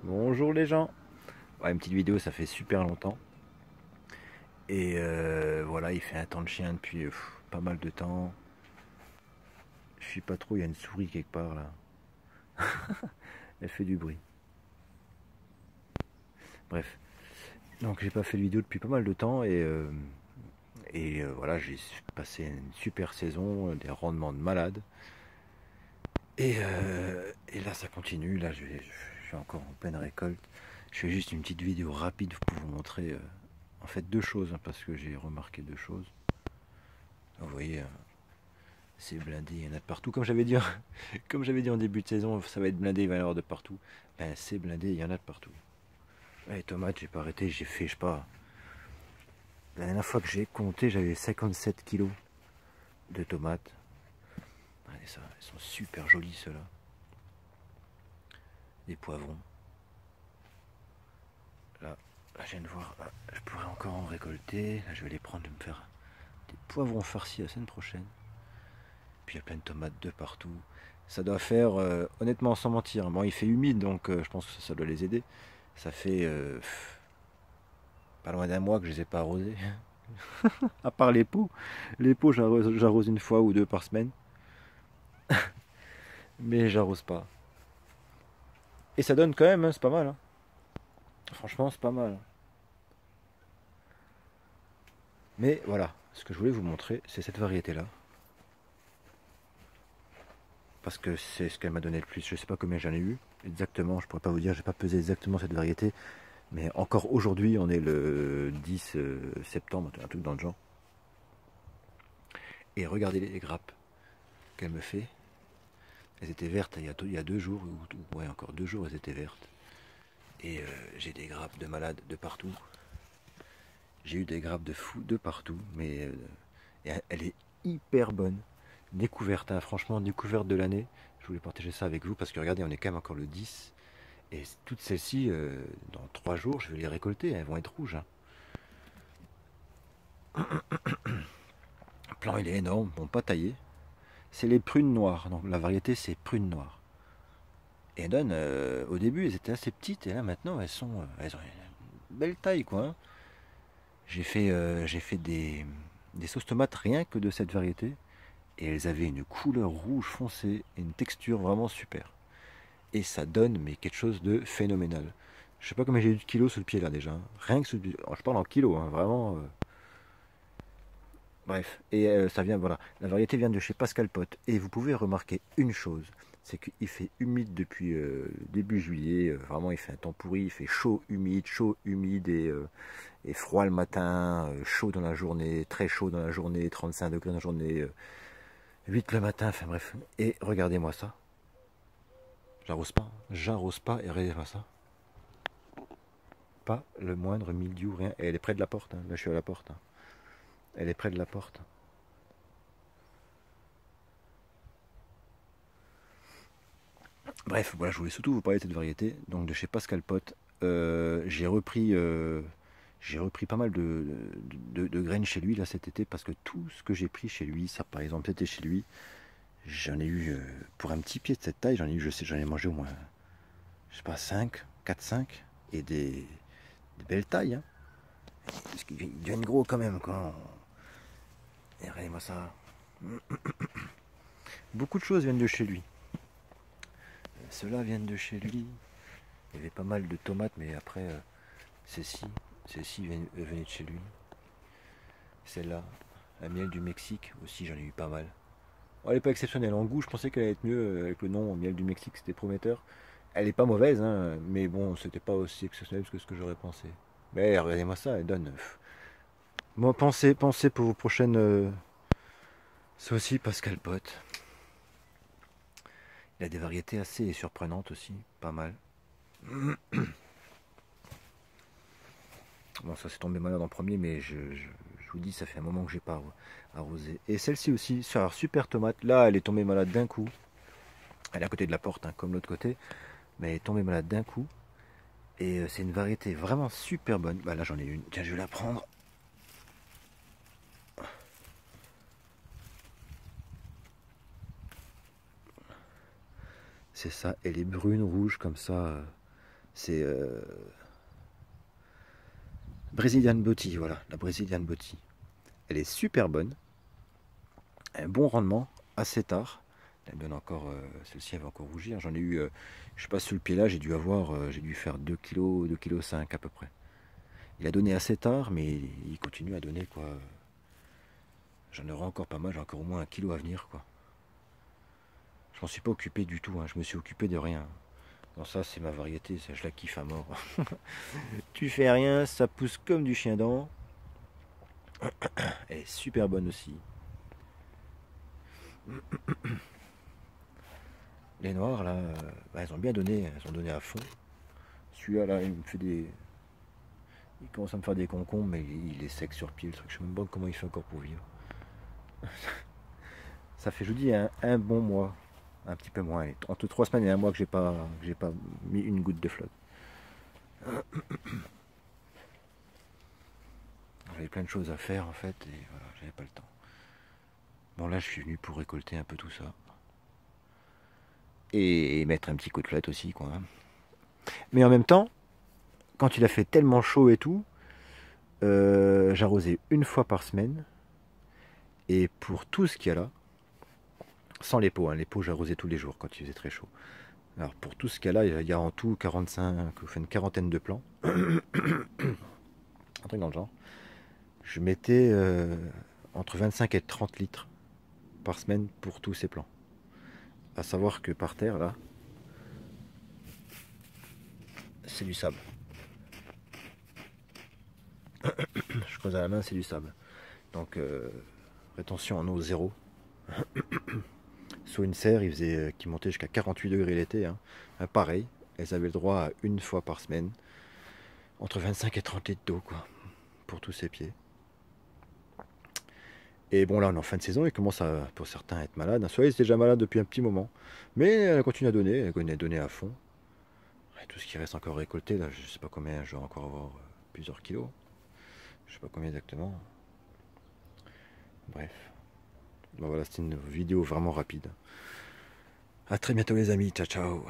Bonjour les gens. Ouais, une petite vidéo, ça fait super longtemps. Et voilà, il fait un temps de chien depuis pas mal de temps. Je sais pas trop, il y a une souris quelque part là. Elle fait du bruit. Bref. Donc j'ai pas fait de vidéo depuis pas mal de temps et voilà, j'ai passé une super saison, des rendements de malade. Et là ça continue, là je suis encore en pleine récolte. Je fais juste une petite vidéo rapide pour vous montrer en fait deux choses, hein, parce que j'ai remarqué deux choses. Vous voyez, c'est blindé, il y en a de partout. Comme j'avais dit en début de saison, ça va être blindé, il va y en avoir de partout. Ben c'est blindé, il y en a de partout. Les tomates, j'ai pas arrêté, j'ai fait, je sais pas. La dernière fois que j'ai compté, j'avais 57 kilos de tomates. Regardez ça, elles sont super jolies ceux-là. Des poivrons. Là, je viens de voir, là, je pourrais encore en récolter. Là, je vais les prendre, de me faire des poivrons farcis la semaine prochaine. Puis il y a plein de tomates de partout. Ça doit faire, honnêtement, sans mentir. Bon, il fait humide, donc je pense que ça doit les aider. Ça fait pas loin d'un mois que je les ai pas arrosés. À part les pots. Les pots, j'arrose une fois ou deux par semaine. Mais j'arrose pas. Et ça donne quand même, hein, c'est pas mal. Hein. Franchement, c'est pas mal. Mais voilà, ce que je voulais vous montrer, c'est cette variété-là. Parce que c'est ce qu'elle m'a donné le plus. Je sais pas combien j'en ai eu exactement. Je pourrais pas vous dire, j'ai pas pesé exactement cette variété. Mais encore aujourd'hui, on est le 10 septembre, un truc dans le genre. Et regardez les grappes qu'elle me fait. Elles étaient vertes il y a 2 jours, ou ouais, encore 2 jours, elles étaient vertes. Et j'ai des grappes de malades de partout. J'ai eu des grappes de fous de partout, mais elle est hyper bonne. Découverte, hein, franchement, découverte de l'année. Je voulais partager ça avec vous parce que regardez, on est quand même encore le 10. Et toutes celles-ci, dans 3 jours, je vais les récolter, elles vont être rouges. Hein. Le plan, il est énorme, bon, pas taillé. C'est les prunes noires, donc la variété, c'est prunes noires. Et elles donnent, au début, elles étaient assez petites, et là, maintenant, elles ont une belle taille, quoi. Hein. J'ai fait des sauces tomates rien que de cette variété. Et elles avaient une couleur rouge foncé et une texture vraiment super. Et ça donne mais quelque chose de phénoménal. Je sais pas combien j'ai eu de kilos sous le pied là déjà. Hein. Rien que sous le pied. Alors, je parle en kilos, hein, vraiment. Bref. Et ça vient, voilà. La variété vient de chez Pascal Pot. Et vous pouvez remarquer une chose. C'est qu'il fait humide depuis début juillet. Vraiment, il fait un temps pourri. Il fait chaud, humide et froid le matin. Chaud dans la journée, très chaud dans la journée, 35 degrés dans la journée. 8 le matin, enfin bref. Et regardez-moi ça. J'arrose pas et regardez-moi ça. Pas le moindre mildiou, rien. Et elle est près de la porte, hein. Là je suis à la porte. Hein. Elle est près de la porte. Bref, voilà, je voulais surtout vous parler de cette variété. Donc de chez Pascal Pot. J'ai repris pas mal de graines chez lui là cet été parce que tout ce que j'ai pris chez lui, ça par exemple c'était chez lui, j'en ai eu pour un petit pied de cette taille, j'en ai eu, je sais, j'en ai mangé au moins, je sais pas, 5, 4, 5 et des belles tailles. Hein. Parce qu'ils deviennent gros quand même quand. Et regardez-moi ça. Beaucoup de choses viennent de chez lui. Ceux-là viennent de chez lui. Il y avait pas mal de tomates, mais après, celles-ci venaient de chez lui. Celle-là, la miel du Mexique, aussi j'en ai eu pas mal. Bon, elle n'est pas exceptionnelle en goût, je pensais qu'elle allait être mieux avec le nom miel du Mexique, c'était prometteur. Elle est pas mauvaise, hein, mais bon, c'était pas aussi exceptionnel que ce que j'aurais pensé. Mais regardez-moi ça, elle donne. Moi, pensez pour vos prochaines. C'est aussi Pascal Pot. Il a des variétés assez surprenantes aussi, pas mal. Bon, ça s'est tombé malade en premier, mais je vous dis, ça fait un moment que j'ai pas arrosé. Et celle-ci aussi, alors super tomate. Là, elle est tombée malade d'un coup. Elle est à côté de la porte, hein, comme l'autre côté. Mais elle est tombée malade d'un coup. Et c'est une variété vraiment super bonne. Bah là, j'en ai une. Tiens, je vais la prendre. C'est ça. Elle est brune, rouge, comme ça. C'est Brazilian Beauty, voilà, la Brazilian Beauty. Elle est super bonne, un bon rendement, assez tard. Elle donne encore, celle-ci elle va encore rougir. J'en ai eu, je sais pas, sur le pied là, j'ai dû avoir, j'ai dû faire 2 kg, 2,5 kg à peu près. Il a donné assez tard, mais il continue à donner quoi. J'en aurai encore pas mal, j'ai encore au moins 1 kg à venir quoi. Je m'en suis pas occupé du tout, hein. Je me suis occupé de rien. Bon, ça c'est ma variété, ça, je la kiffe à mort. Tu fais rien, ça pousse comme du chien dent. Elle est super bonne aussi. Les noirs là, bah, elles ont bien donné, elles ont donné à fond. Celui-là là, il me fait des. Il commence à me faire des concombres, mais il est sec sur pied le truc. Je sais même pas comment il fait encore pour vivre. Ça fait, je vous dis, un bon mois. Un petit peu moins. Allez, entre 3 semaines et un mois que j'ai pas mis une goutte de flotte. J'avais plein de choses à faire en fait et voilà, j'avais pas le temps. Bon là je suis venu pour récolter un peu tout ça. Et mettre un petit coup de flotte aussi quoi. Mais en même temps, quand il a fait tellement chaud et tout, j'arrosais une fois par semaine. Et pour tout ce qu'il y a là, sans les pots, hein, les pots j'arrosais tous les jours quand il faisait très chaud. Alors pour tout ce qu'il y a là, il y a en tout 45, une quarantaine de plants. Un truc dans le genre. Je mettais entre 25 et 30 litres par semaine pour tous ces plants. À savoir que par terre là, c'est du sable. Je creuse à la main, c'est du sable. Donc rétention en eau zéro. Sous une serre, il faisait, qui montait jusqu'à 48 degrés l'été. Hein. Pareil, elles avaient le droit à une fois par semaine, entre 25 et 30 litres d'eau, quoi, pour tous ces pieds. Et bon, là, on est en fin de saison, il commence à, pour certains, être malade. Soit il était déjà malade depuis un petit moment, mais elle continue à donner, elle continue à donner à fond. Et tout ce qui reste encore récolté, là, je sais pas combien, je vais encore avoir plusieurs kilos. Je sais pas combien exactement. Bref. Bon, voilà, c'était une vidéo vraiment rapide. A très bientôt les amis, ciao ciao.